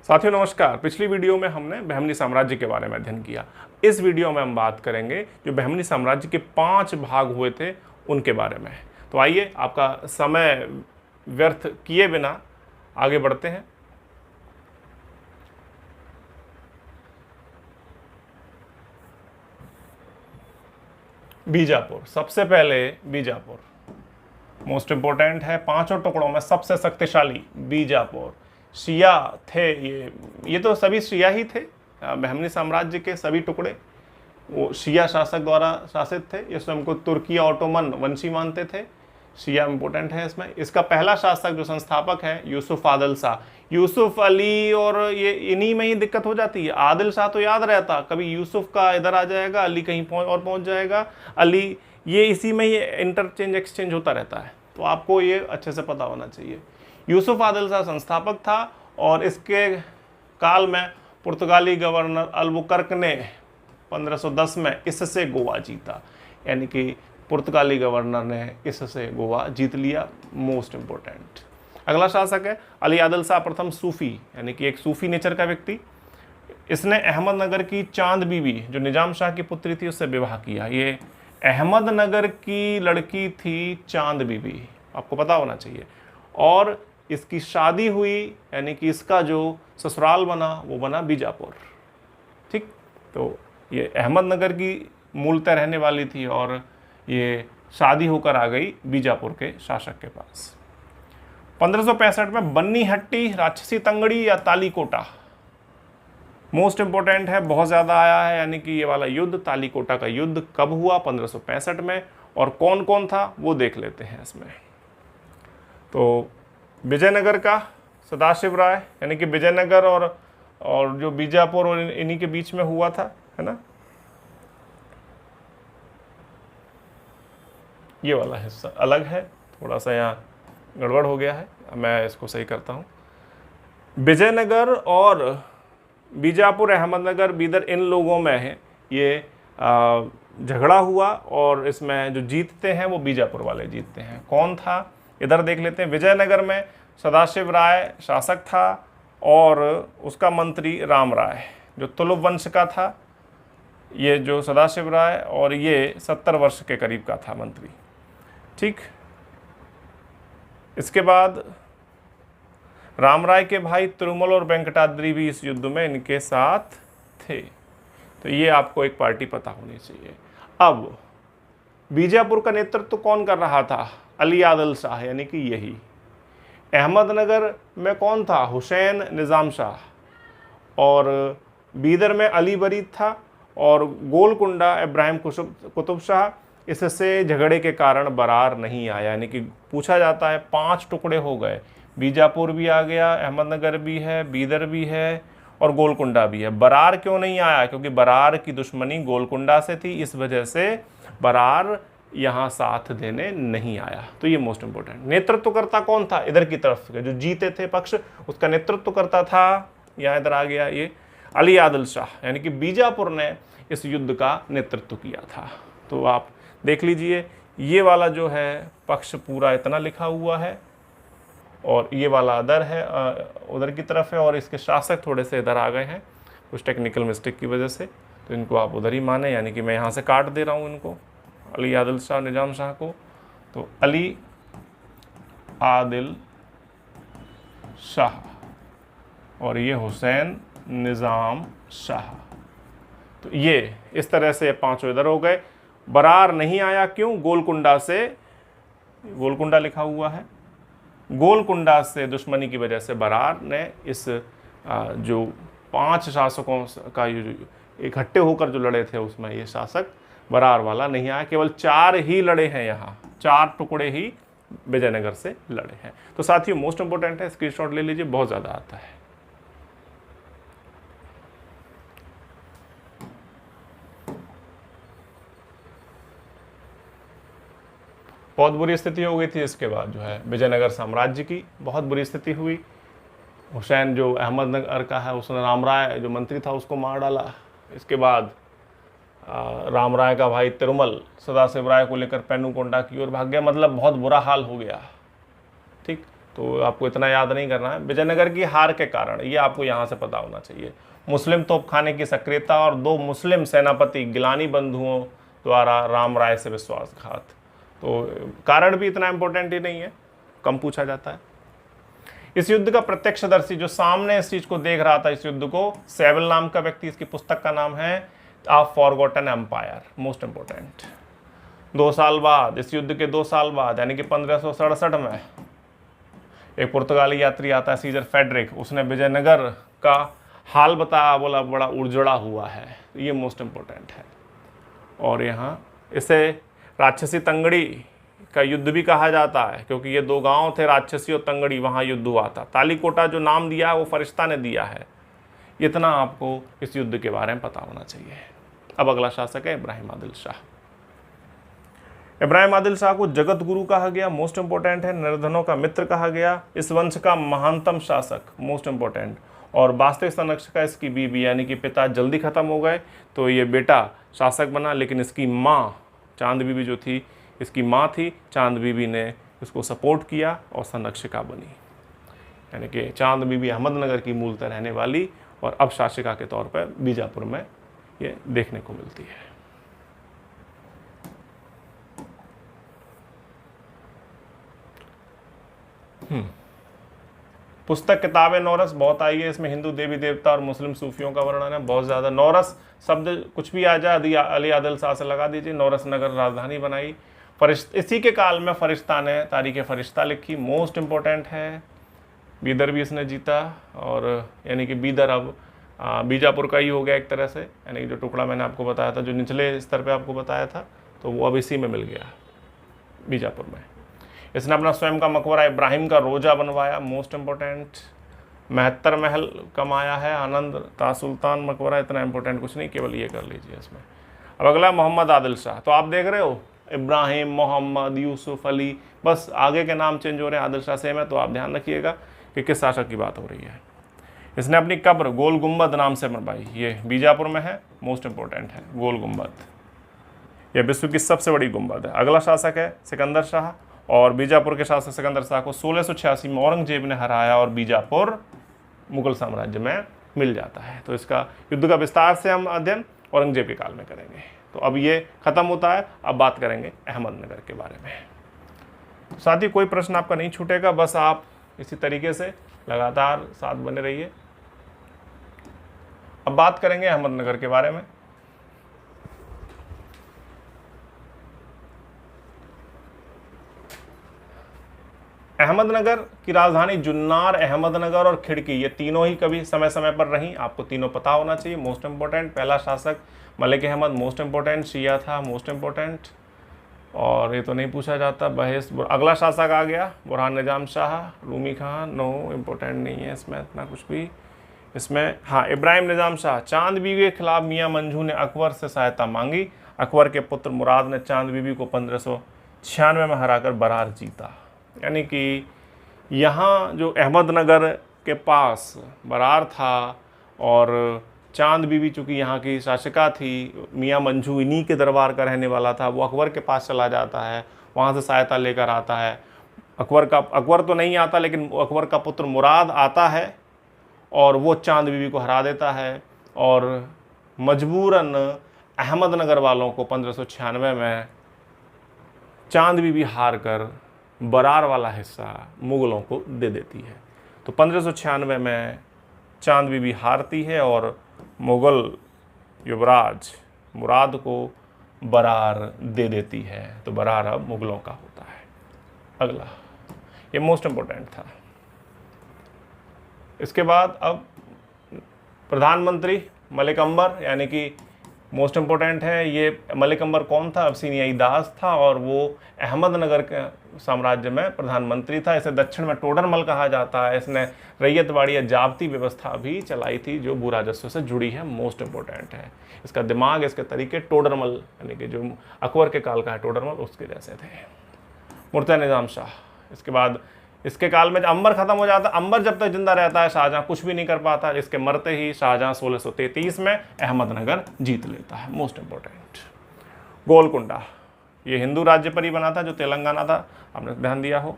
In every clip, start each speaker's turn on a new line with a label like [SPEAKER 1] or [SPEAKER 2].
[SPEAKER 1] साथियों नमस्कार। पिछली वीडियो में हमने बहमनी साम्राज्य के बारे में अध्ययन किया। इस वीडियो में हम बात करेंगे जो बहमनी साम्राज्य के 5 भाग हुए थे उनके बारे में। तो आइए आपका समय व्यर्थ किए बिना आगे बढ़ते हैं। बीजापुर, सबसे पहले बीजापुर मोस्ट इंपॉर्टेंट है। 5 टुकड़ों में सबसे शक्तिशाली बीजापुर। शिया थे ये तो सभी शिया ही थे। बहमनी साम्राज्य के सभी टुकड़े वो शिया शासक द्वारा शासित थे। ये स्वयं को तुर्की ऑटोमन वंशी मानते थे। शिया इंपॉर्टेंट है इसमें। इसका पहला शासक जो संस्थापक है यूसुफ आदिल शाह। यूसुफ अली और ये इन्हीं में ही दिक्कत हो जाती है। आदिल शाह तो याद रहता, कभी यूसुफ का इधर आ जाएगा, अली कहीं पहुंच जाएगा, अली ये इसी में ही इंटरचेंज एक्सचेंज होता रहता है। तो आपको ये अच्छे से पता होना चाहिए। यूसुफ आदिल शाह संस्थापक था और इसके काल में पुर्तगाली गवर्नर अल्बुकर्क ने 1510 में इससे गोवा जीता। यानी कि पुर्तगाली गवर्नर ने इससे गोवा जीत लिया। Most important. अगला शासक है अली आदिल शाह प्रथम सूफी, यानी कि एक सूफी नेचर का व्यक्ति। इसने अहमदनगर की चांद बीबी जो निजाम शाह की पुत्री थी उससे विवाह किया। ये अहमदनगर की लड़की थी चांद बीबी, आपको पता होना चाहिए। और इसकी शादी हुई, यानी कि इसका जो ससुराल बना वो बना बीजापुर। ठीक, तो ये अहमदनगर की मूलतः रहने वाली थी और ये शादी होकर आ गई बीजापुर के शासक के पास। 1565 में बन्नी हट्टी, राक्षसी तंगड़ी या तालीकोटा मोस्ट इंपोर्टेंट है, बहुत ज़्यादा आया है। यानी कि ये वाला युद्ध, तालीकोटा का युद्ध कब हुआ? 1565 में। और कौन कौन था वो देख लेते हैं इसमें। तो विजयनगर का सदाशिव राय, यानी कि विजयनगर और जो बीजापुर और इन्हीं के बीच में हुआ था, है ना। ये वाला हिस्सा अलग है, थोड़ा सा यहाँ गड़बड़ हो गया है, मैं इसको सही करता हूँ। विजयनगर और बीजापुर, अहमदनगर, बीदर, इन लोगों में है ये झगड़ा हुआ और इसमें जो जीतते हैं वो बीजापुर वाले जीतते हैं। कौन था इधर देख लेते हैं। विजयनगर में सदाशिव राय शासक था और उसका मंत्री राम राय जो तुलुप वंश का था। ये जो सदाशिव राय और ये 70 वर्ष के करीब का था मंत्री। ठीक, इसके बाद राम राय के भाई तिरुमल और वेंकटाद्रि भी इस युद्ध में इनके साथ थे। तो ये आपको एक पार्टी पता होनी चाहिए। अब बीजापुर का नेतृत्व कौन कर रहा था? अली आदिल शाह, यानी कि यही। अहमदनगर में कौन था? हुसैन निज़ाम शाह। और बीदर में अली बरीद था और गोलकुंडा इब्राहिम कुतुब शाह। इससे झगड़े के कारण बरार नहीं आया। यानी कि पूछा जाता है 5 टुकड़े हो गए, बीजापुर भी आ गया, अहमदनगर भी है, बीदर भी है और गोलकुंडा भी है। बरार क्यों नहीं आया? क्योंकि बरार की दुश्मनी गोलकुंडा से थी, इस वजह से बरार यहाँ साथ देने नहीं आया। तो ये मोस्ट इंपोर्टेंट। नेतृत्वकर्ता कौन था? इधर की तरफ के जो जीते थे पक्ष, उसका नेतृत्व करता था, यहाँ इधर आ गया ये अली आदिल शाह, यानी कि बीजापुर ने इस युद्ध का नेतृत्व किया था। तो आप देख लीजिए, ये वाला जो है पक्ष पूरा इतना लिखा हुआ है और ये वाला अदर है, उधर की तरफ है और इसके शासक थोड़े से इधर आ गए हैं कुछ टेक्निकल मिस्टेक की वजह से। तो इनको आप उधर ही माने, यानी कि मैं यहाँ से काट दे रहा हूँ इनको, अली आदिल शाह निज़ाम शाह को। तो अली आदिल शाह और ये हुसैन निज़ाम शाह। तो ये इस तरह से 5 इधर हो गए। बरार नहीं आया, क्यों? गोलकुंडा से, गोलकुंडा लिखा हुआ है, गोलकुंडा से दुश्मनी की वजह से बरार ने इस जो 5 शासकों का इकट्ठे होकर जो लड़े थे उसमें ये शासक बरार वाला नहीं आया। केवल 4 ही लड़े हैं, यहाँ 4 टुकड़े ही विजयनगर से लड़े हैं। तो साथियों मोस्ट इंपोर्टेंट है, स्क्रीनशॉट ले लीजिए, बहुत ज़्यादा आता है। बहुत बुरी स्थिति हो गई थी। इसके बाद जो है विजयनगर साम्राज्य की बहुत बुरी स्थिति हुई। हुसैन जो अहमदनगर का है उसने राम राय जो मंत्री था उसको मार डाला। इसके बाद राम राय का भाई तिरुमल सदाशिव राय को लेकर पेनुकोंडा की ओर भाग गया। मतलब बहुत बुरा हाल हो गया। ठीक, तो आपको इतना याद नहीं करना है। विजयनगर की हार के कारण, ये आपको यहाँ से पता होना चाहिए। मुस्लिम तोपखाने की सक्रियता और 2 मुस्लिम सेनापति गिलानी बंधुओं द्वारा राम राय से विश्वासघात। तो कारण भी इतना इंपॉर्टेंट ही नहीं है, कम पूछा जाता है। इस युद्ध का प्रत्यक्षदर्शी जो सामने इस चीज को देख रहा था, इस युद्ध को, सेविल नाम का व्यक्ति, इसकी पुस्तक का नाम है अ फॉरगॉटन एम्पायर, मोस्ट इंपॉर्टेंट। 2 साल बाद, इस युद्ध के 2 साल बाद यानी कि 1567 में एक पुर्तगाली यात्री आता है सीजर फेडरिक, उसने विजयनगर का हाल बताया, बोला बड़ा उजड़ा हुआ है। ये मोस्ट इंपॉर्टेंट है। और यहाँ इसे राक्षसी तंगड़ी का युद्ध भी कहा जाता है, क्योंकि ये 2 गांव थे, राक्षसी और तंगड़ी, वहाँ युद्ध हुआ था। तालीकोटा जो नाम दिया है वो फरिश्ता ने दिया है। इतना आपको इस युद्ध के बारे में पता होना चाहिए। अब अगला शासक है इब्राहिम आदिल शाह। इब्राहिम आदिल शाह को जगत गुरु कहा गया, मोस्ट इंपॉर्टेंट है। निर्धनों का मित्र कहा गया। इस वंश का महानतम शासक, मोस्ट इंपॉर्टेंट। और वास्तविक संरक्षक इसकी बीबी, यानी कि पिता जल्दी खत्म हो गए तो ये बेटा शासक बना, लेकिन इसकी माँ चांद बीबी जो थी, इसकी माँ थी चांद बीबी ने इसको सपोर्ट किया और संरक्षिका बनी। यानी कि चांद बीबी अहमदनगर की मूलतः रहने वाली और अब शासिका के तौर पर बीजापुर में ये देखने को मिलती है। पुस्तक किताबें नौरस बहुत आई है, इसमें हिंदू देवी देवता और मुस्लिम सूफियों का वर्णन है बहुत ज़्यादा। नौरस शब्द कुछ भी आ जाए अली आदिल शाह से लगा दीजिए। नौरस नगर राजधानी बनाई। इसी के काल में फरिश्ता ने तारीख फरिश्ता लिखी, मोस्ट इंपॉर्टेंट है। बीदर भी इसने जीता, और यानी कि बीदर अब बीजापुर का ही हो गया एक तरह से, यानी कि जो टुकड़ा मैंने आपको बताया था, जो निचले स्तर पे आपको बताया था, तो वो अब इसी में मिल गया बीजापुर में। इसने अपना स्वयं का मकबरा इब्राहिम का रोजा बनवाया, मोस्ट इंपॉर्टेंट। 72 महल कमाया है। आनंद तासुल्तान मकबरा, इतना इंपॉर्टेंट कुछ नहीं, केवल ये कर लीजिए इसमें। अब अगला मोहम्मद आदिल शाह। तो आप देख रहे हो इब्राहिम, मोहम्मद, यूसुफ, अली, बस आगे के नाम चेंज हो रहे हैं, आदिल शाह सेम है। तो आप ध्यान रखिएगा कि किस शासक की बात हो रही है। इसने अपनी कब्र गोल गुम्बद नाम से बनवाई, ये बीजापुर में है, मोस्ट इंपॉर्टेंट है गोल गुम्बद। यह विश्व की सबसे बड़ी गुम्बद है। अगला शासक है सिकंदर शाह, और बीजापुर के शासक सिकंदर शाह को 1686 में औरंगजेब ने हराया और बीजापुर मुगल साम्राज्य में मिल जाता है। तो इसका युद्ध का विस्तार से हम अध्ययन औरंगजेब के काल में करेंगे। तो अब ये खत्म होता है, अब बात करेंगे अहमदनगर के बारे में। साथ ही कोई प्रश्न आपका नहीं छूटेगा, बस आप इसी तरीके से लगातार साथ बने रहिए। अब बात करेंगे अहमदनगर के बारे में। अहमदनगर की राजधानी जुन्नार, अहमदनगर और खिड़की, ये तीनों ही कभी समय समय पर रही। आपको तीनों पता होना चाहिए, मोस्ट इंपॉर्टेंट। पहला शासक मलिक अहमद, मोस्ट इंपॉर्टेंट। शिया था, मोस्ट इंपॉर्टेंट। और ये तो नहीं पूछा जाता, बहेस। अगला शासक आ गया बुरहान निजाम शाह, रूमी खान, नो इंपॉर्टेंट नहीं है इसमें इतना कुछ भी। इसमें हाँ, इब्राहिम निजाम शाह। चांद बीबी के खिलाफ मियाँ मंजू ने अकबर से सहायता मांगी। अकबर के पुत्र मुराद ने चांद बीबी को 1596 में हराकर बरार जीता। यानी कि यहाँ जो अहमदनगर के पास बरार था, और चांद बीबी चूँकि यहाँ की शासिका थी, मियाँ मंजू इन्हीं के दरबार का रहने वाला था, वो अकबर के पास चला जाता है, वहाँ से सहायता लेकर आता है। अकबर तो नहीं आता, लेकिन अकबर का पुत्र मुराद आता है और वो चांद बीबी को हरा देता है, और मजबूरन अहमदनगर वालों को 1596 में चांद बीबी हार कर बरार वाला हिस्सा मुग़लों को दे देती है। तो 1596 में चांद बीबी हारती है और मुग़ल युवराज मुराद को बरार दे देती है। तो बरार अब मुग़लों का होता है। अगला, ये मोस्ट इंपॉर्टेंट था। इसके बाद अब प्रधानमंत्री मलिक अंबर, यानी कि मोस्ट इंपॉर्टेंट है। ये मलिक अंबर कौन था? अबसीनियाई दास था, और वो अहमदनगर के साम्राज्य में प्रधानमंत्री था। इसे दक्षिण में टोडरमल कहा जाता है। इसने रैयतवाड़ी या जाब्ती व्यवस्था भी चलाई थी जो भू राजस्व से जुड़ी है, मोस्ट इंपॉर्टेंट है। इसका दिमाग, इसके तरीके टोडरमल, यानी कि जो अकबर के काल का है टोडरमल, उसके जैसे थे। मुर्तज़ा निज़ाम शाह। इसके बाद इसके काल में अंबर खत्म हो जाता है। अंबर जब तक जिंदा रहता है शाहजहां कुछ भी नहीं कर पाता। इसके मरते ही शाहजहां 1633 में अहमदनगर जीत लेता है, मोस्ट इंपॉर्टेंट। गोलकुंडा, ये हिंदू राज्य पर ही बना था जो तेलंगाना था, आपने ध्यान दिया हो।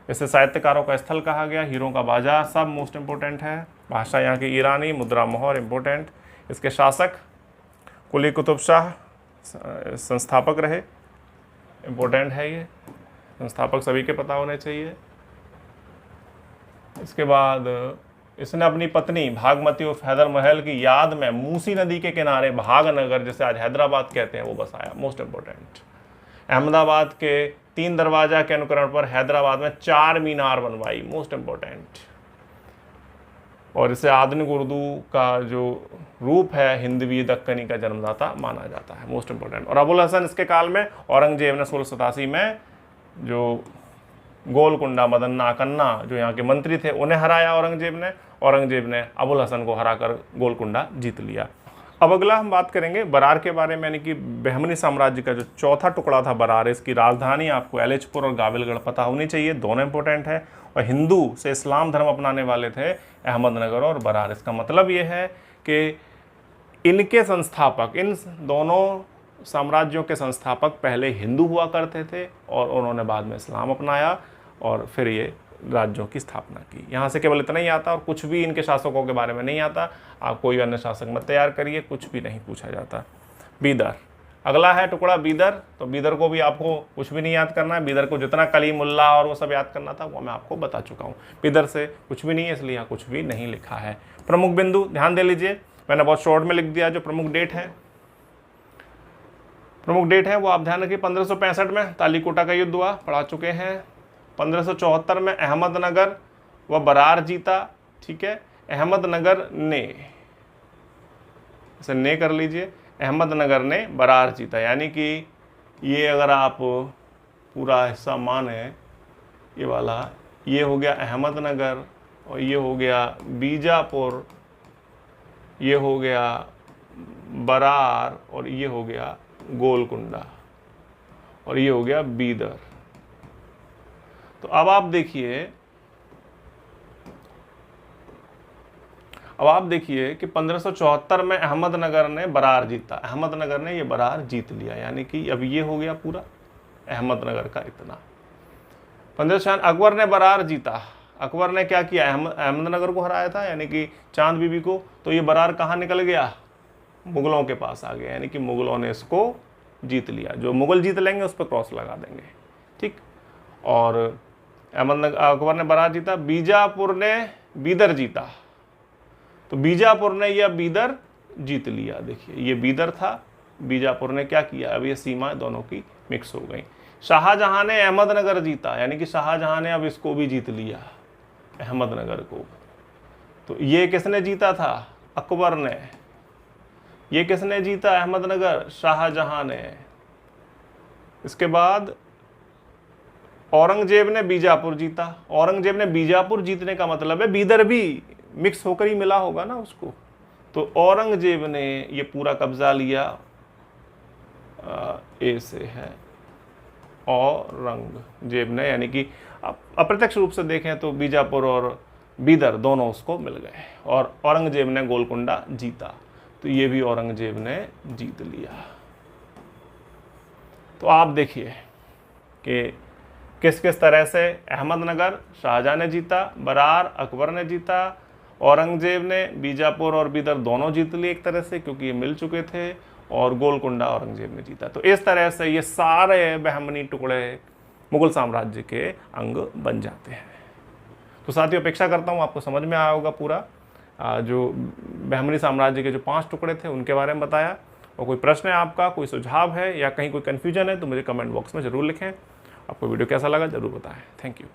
[SPEAKER 1] इसे साहित्यकारों का स्थल कहा गया, हीरों का बाजार, सब मोस्ट इंपॉर्टेंट है। भाषा यहाँ की ईरानी, मुद्रा मोहर इंपॉर्टेंट। इसके शासक कुली कुतुब शाह संस्थापक रहे, इंपॉर्टेंट है ये, संस्थापक सभी के पता होने चाहिए। इसके बाद इसने अपनी पत्नी भागमती उर्फ हैदर महल की याद में मूसी नदी के किनारे भागनगर, जिसे आज हैदराबाद कहते हैं, वो बसाया, मोस्ट इंपॉर्टेंट। अहमदाबाद के 3 दरवाजा के अनुकरण पर हैदराबाद में 4 मीनार बनवाई, मोस्ट इंपॉर्टेंट। और इसे आधुनिक उर्दू का जो रूप है हिंदवी दक्कनी का जन्मदाता माना जाता है, मोस्ट इंपॉर्टेंट। और अबुल हसन इसके काल में औरंगजेब ने 1687 में जो गोलकुंडा मदन्ना कन्ना जो यहाँ के मंत्री थे उन्हें हराया औरंगजेब ने अबुल हसन को हराकर गोलकुंडा जीत लिया। अब अगला हम बात करेंगे बरार के बारे में, यानी कि बहमनी साम्राज्य का जो चौथा टुकड़ा था बरार, इसकी राजधानी आपको एलिचपुर और गाविलगढ़ पता होनी चाहिए, दोनों इंपॉर्टेंट है। और हिंदू से इस्लाम धर्म अपनाने वाले थे अहमदनगर और बरार। इसका मतलब ये है कि इनके संस्थापक, इन दोनों साम्राज्यों के संस्थापक पहले हिंदू हुआ करते थे और उन्होंने बाद में इस्लाम अपनाया और फिर ये राज्यों की स्थापना की। यहाँ से केवल इतना ही आता और कुछ भी इनके शासकों के बारे में नहीं आता। आप कोई अन्य शासक मत तैयार करिए, कुछ भी नहीं पूछा जाता। बीदर अगला है टुकड़ा बीदर। तो बीदर को भी आपको कुछ भी नहीं याद करना है। बीदर को जितना कलीमुल्ला और वो सब याद करना था वो मैं आपको बता चुका हूँ। बीदर से कुछ भी नहीं है, इसलिए यहाँ कुछ भी नहीं लिखा है। प्रमुख बिंदु ध्यान दे लीजिए, मैंने बहुत शॉर्ट में लिख दिया। जो प्रमुख डेट है वो आप ध्यान रखिए। 1565 में तालीकोटा का युद्ध हुआ, पढ़ा चुके हैं। 1574 में अहमदनगर व बरार जीता, ठीक है। अहमदनगर ने, इसे ने कर लीजिए, अहमदनगर ने बरार जीता, यानी कि ये अगर आप पूरा हिस्सा माने, ये वाला, ये हो गया अहमदनगर और ये हो गया बीजापुर, ये हो गया बरार और ये हो गया गोलकुंडा और ये हो गया बीदर। तो अब आप देखिए कि 1574 में अहमदनगर ने बरार जीता, अहमदनगर ने ये बरार जीत लिया, यानी कि अब ये हो गया पूरा अहमदनगर का इतना। 1596 अकबर ने बरार जीता। अकबर ने क्या किया, अहमदनगर को हराया था, यानी कि चांद बीबी को। तो ये बरार कहाँ निकल गया, मुगलों के पास आ गया, यानी कि मुगलों ने इसको जीत लिया। जो मुगल जीत लेंगे उस पर क्रॉस लगा देंगे, ठीक। और अकबर ने बरार जीता। बीजापुर ने बीदर जीता, तो बीजापुर ने यह बीदर जीत लिया। देखिए ये बीदर था, बीजापुर ने क्या किया, अब ये सीमा दोनों की मिक्स हो गई। शाहजहां ने अहमदनगर जीता, यानी कि शाहजहां ने अब इसको भी जीत लिया, अहमदनगर को। तो ये किसने जीता था, अकबर ने। ये किसने जीता, अहमदनगर, शाहजहां ने। इसके बाद औरंगजेब ने बीजापुर जीता। औरंगजेब ने बीजापुर जीतने का मतलब है बीदर भी मिक्स होकर ही मिला होगा ना उसको। तो औरंगजेब ने ये पूरा कब्जा लिया, ए से है औरंगजेब ने, यानी कि अप्रत्यक्ष रूप से देखें तो बीजापुर और बीदर दोनों उसको मिल गए और औरंगजेब ने गोलकुंडा जीता। तो ये भी औरंगजेब ने जीत लिया। तो आप देखिए कि किस किस तरह से अहमदनगर शाहजहां ने जीता, बरार अकबर ने जीता, औरंगजेब ने बीजापुर और बीदर दोनों जीत लिए एक तरह से, क्योंकि ये मिल चुके थे, और गोलकुंडा औरंगजेब ने जीता। तो इस तरह से ये सारे बहमनी टुकड़े मुगल साम्राज्य के अंग बन जाते हैं। तो साथियों अपेक्षा करता हूँ आपको समझ में आया होगा पूरा जो बहमनी साम्राज्य के जो 5 टुकड़े थे उनके बारे में बताया। और कोई प्रश्न है आपका, कोई सुझाव है या कहीं कोई कन्फ्यूजन है तो मुझे कमेंट बॉक्स में ज़रूर लिखें। आपको वीडियो कैसा लगा ज़रूर बताएं। Thank you.